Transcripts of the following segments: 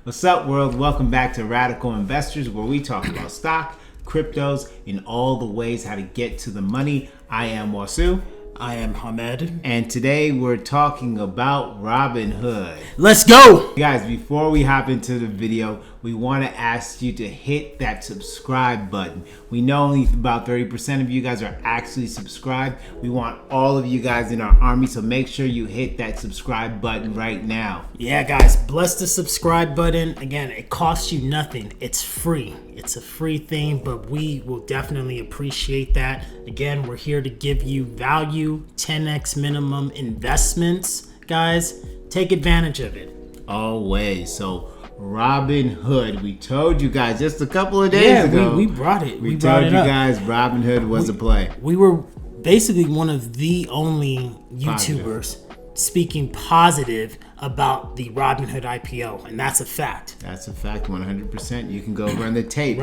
What's up, world? Welcome back to Radical Investors, where we talk about stock, cryptos, and all the ways how to get to the money. I am Wasu. I am Hamed. And today we're talking about Robinhood. Let's go! Guys, before we hop into the video, we want to ask you to hit that subscribe button. We know only about 30% of you guys are actually subscribed. We want all of you guys in our army, so make sure you hit that subscribe button right now. Yeah, guys, bless the subscribe button. Again, it costs you nothing. It's free. It's a free thing, but we will definitely appreciate that. Again, we're here to give you value, 10x minimum investments. Guys, take advantage of it. Always. So Robinhood, we told you guys just a couple of days ago. We brought it. We told you guys Robinhood was a play. We were basically one of the only YouTubers speaking positive about the Robinhood IPO, and that's a fact. That's a fact, 100%. You can go run the tape.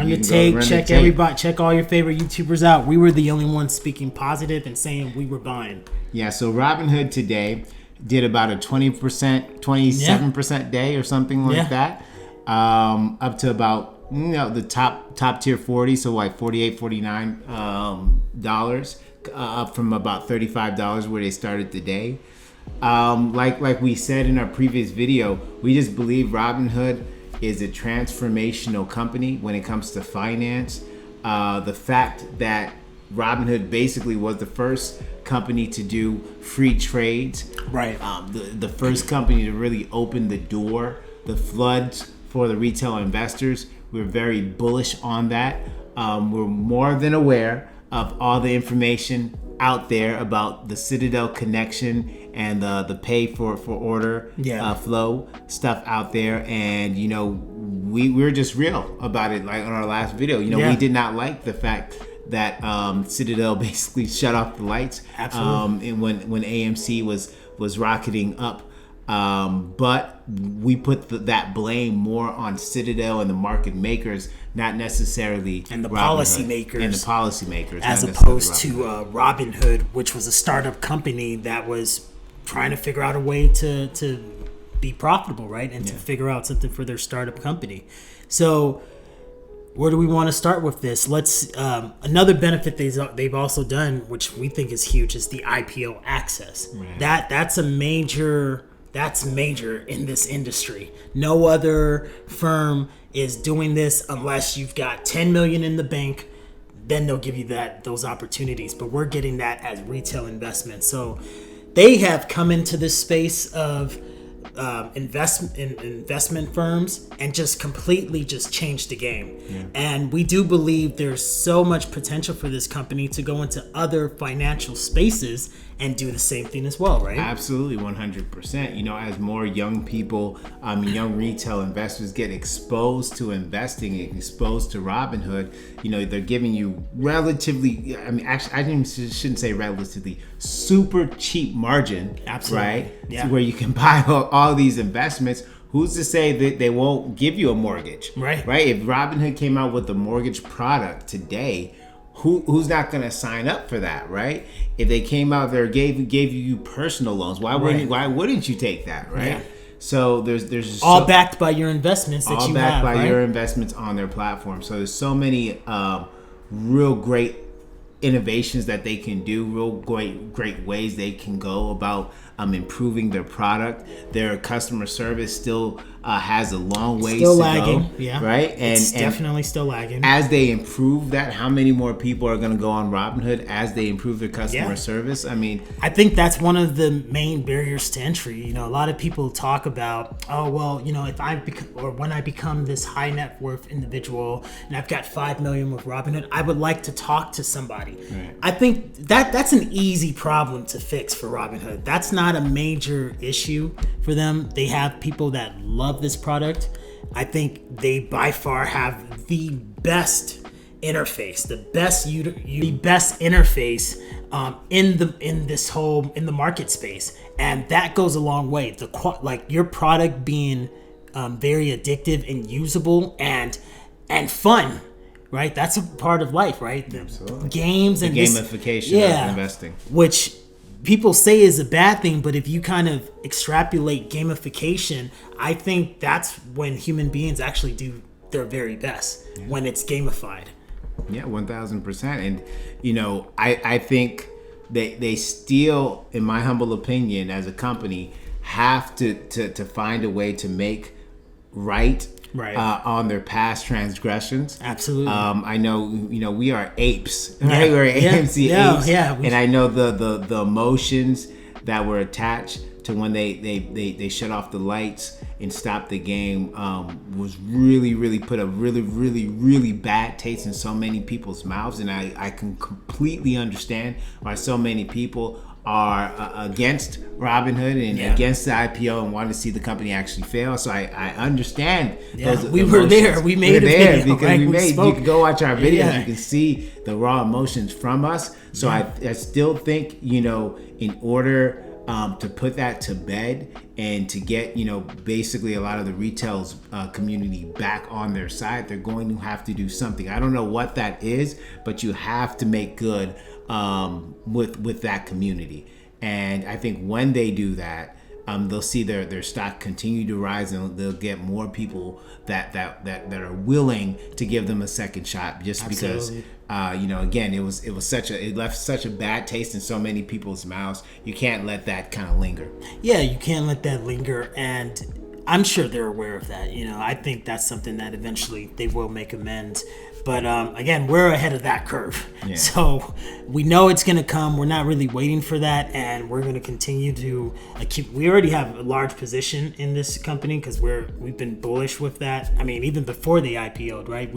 Check all your favorite YouTubers out. We were the only ones speaking positive and saying we were buying. Yeah, so Robinhood today did about a 27% day or something like that. Up to about the top tier 40, so like $48, $49 up from about $35 where they started the day. Like we said in our previous video, we just believe Robinhood is a transformational company when it comes to finance. The fact that Robinhood basically was the first company to do free trades, right? The first company to really open the door, the floods for the retail investors. We're very bullish on that. We're more than aware of all the information out there about the Citadel connection and the pay for order flow stuff out there, and we're just real about it. Like on our last video, we did not like the fact that Citadel basically shut off the lights. Absolutely. And when AMC was rocketing up. But we put that blame more on Citadel and the market makers, not necessarily and the policy makers, as opposed to Robinhood, which was a startup company that was trying to figure out a way to be profitable, right, and to figure out something for their startup company. So where do we want to start with this? Let's another benefit they've also done, which we think is huge, is the IPO Access. Right. That's major in this industry. No other firm is doing this unless you've got 10 million in the bank. Then they'll give you those opportunities. But we're getting that as retail investment. So they have come into this space of investment firms and just completely changed the game. Yeah. And we do believe there's so much potential for this company to go into other financial spaces and do the same thing as well, right? Absolutely, 100%. As more young people, young retail investors get exposed to investing, exposed to Robinhood, they're giving you relatively, I shouldn't say relatively, super cheap margin. Absolutely. Right? Yeah. Where you can buy all these investments. Who's to say that they won't give you a mortgage? Right. If Robinhood came out with a mortgage product today, who's not going to sign up for that, right? If they came out there gave you personal loans, why wouldn't you take that, right? Yeah. So there's all backed by your investments that you have, all backed by your investments on their platform. So there's so many real great innovations that they can do, real great ways they can go about improving their product. Their customer service still has a long ways to lagging. go. Yeah, right. It's definitely still lagging. As they improve that, how many more people are going to go on Robinhood as they improve their customer service? I think that's one of the main barriers to entry. A lot of people talk about, if when I become this high net worth individual and I've got 5 million with Robinhood, I would like to talk to somebody. Right. I think that's an easy problem to fix for Robinhood. That's not a major issue for them. They have people that love this product. I think they by far have the best interface, the best interface in the market space, and that goes a long way. Your product being very addictive and usable and fun, right? That's a part of life, right? Absolutely. Games and gamification of investing, which people say is a bad thing, but if you kind of extrapolate gamification, I think that's when human beings actually do their very best, when it's gamified. Yeah, 1000%. And I think they still, in my humble opinion, as a company, have to find a way to make right. On their past transgressions. Absolutely. I know, we are apes, right? We're AMC apes. And I know the emotions that were attached to when they shut off the lights and stopped the game was really put a really bad taste in so many people's mouths. And I can completely understand why so many people are against Robinhood and against the IPO and want to see the company actually fail. So I understand. We were there. We made a video, because right? You can go watch our videos. You can see the raw emotions from us. So I still think, in order to put that to bed and to get, basically a lot of the retail community back on their side, they're going to have to do something. I don't know what that is, but you have to make good with that community. And I think when they do that, they'll see their stock continue to rise, and they'll get more people that are willing to give them a second shot, just Absolutely. because again, it left such a bad taste in so many people's mouths. You can't let that kind of linger. Yeah, you can't let that linger, and I'm sure they're aware of that. I think that's something that eventually they will make amends. But again, we're ahead of that curve. Yeah. So we know it's going to come. We're not really waiting for that. And we're going to continue to we already have a large position in this company because we've been bullish with that. I mean, even before they IPO'd, right?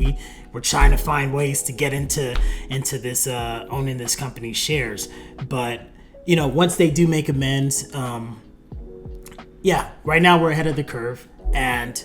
We're trying to find ways to get into this, owning this company's shares. But, once they do make amends, right now we're ahead of the curve. And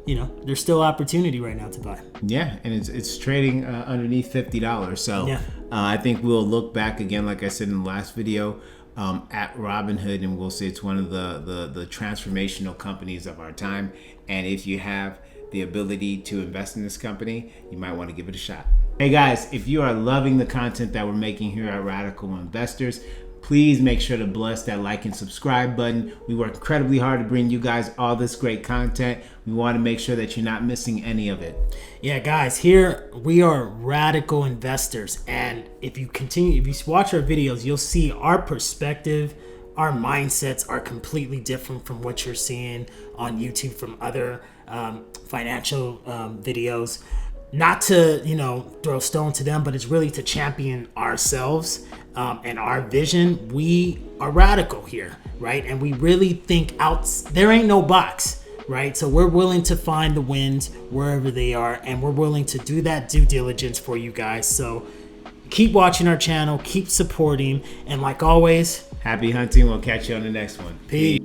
there's still opportunity right now to buy. Yeah, and it's trading underneath $50. So I think we'll look back again, like I said in the last video, at Robinhood, and we'll say it's one of the transformational companies of our time. And if you have the ability to invest in this company, you might want to give it a shot. Hey guys, if you are loving the content that we're making here at Radical Investors, please make sure to bless that like and subscribe button. We work incredibly hard to bring you guys all this great content. We want to make sure that you're not missing any of it. Yeah, guys, here we are Radical Investors. And if you watch our videos, you'll see our perspective, our mindsets are completely different from what you're seeing on YouTube from other financial videos. Not to, throw stone to them, but it's really to champion ourselves and our vision. We are radical here, right? And we really think there ain't no box, right? So we're willing to find the wins wherever they are, and we're willing to do that due diligence for you guys. So keep watching our channel, keep supporting, and like always, happy hunting. We'll catch you on the next one. Peace.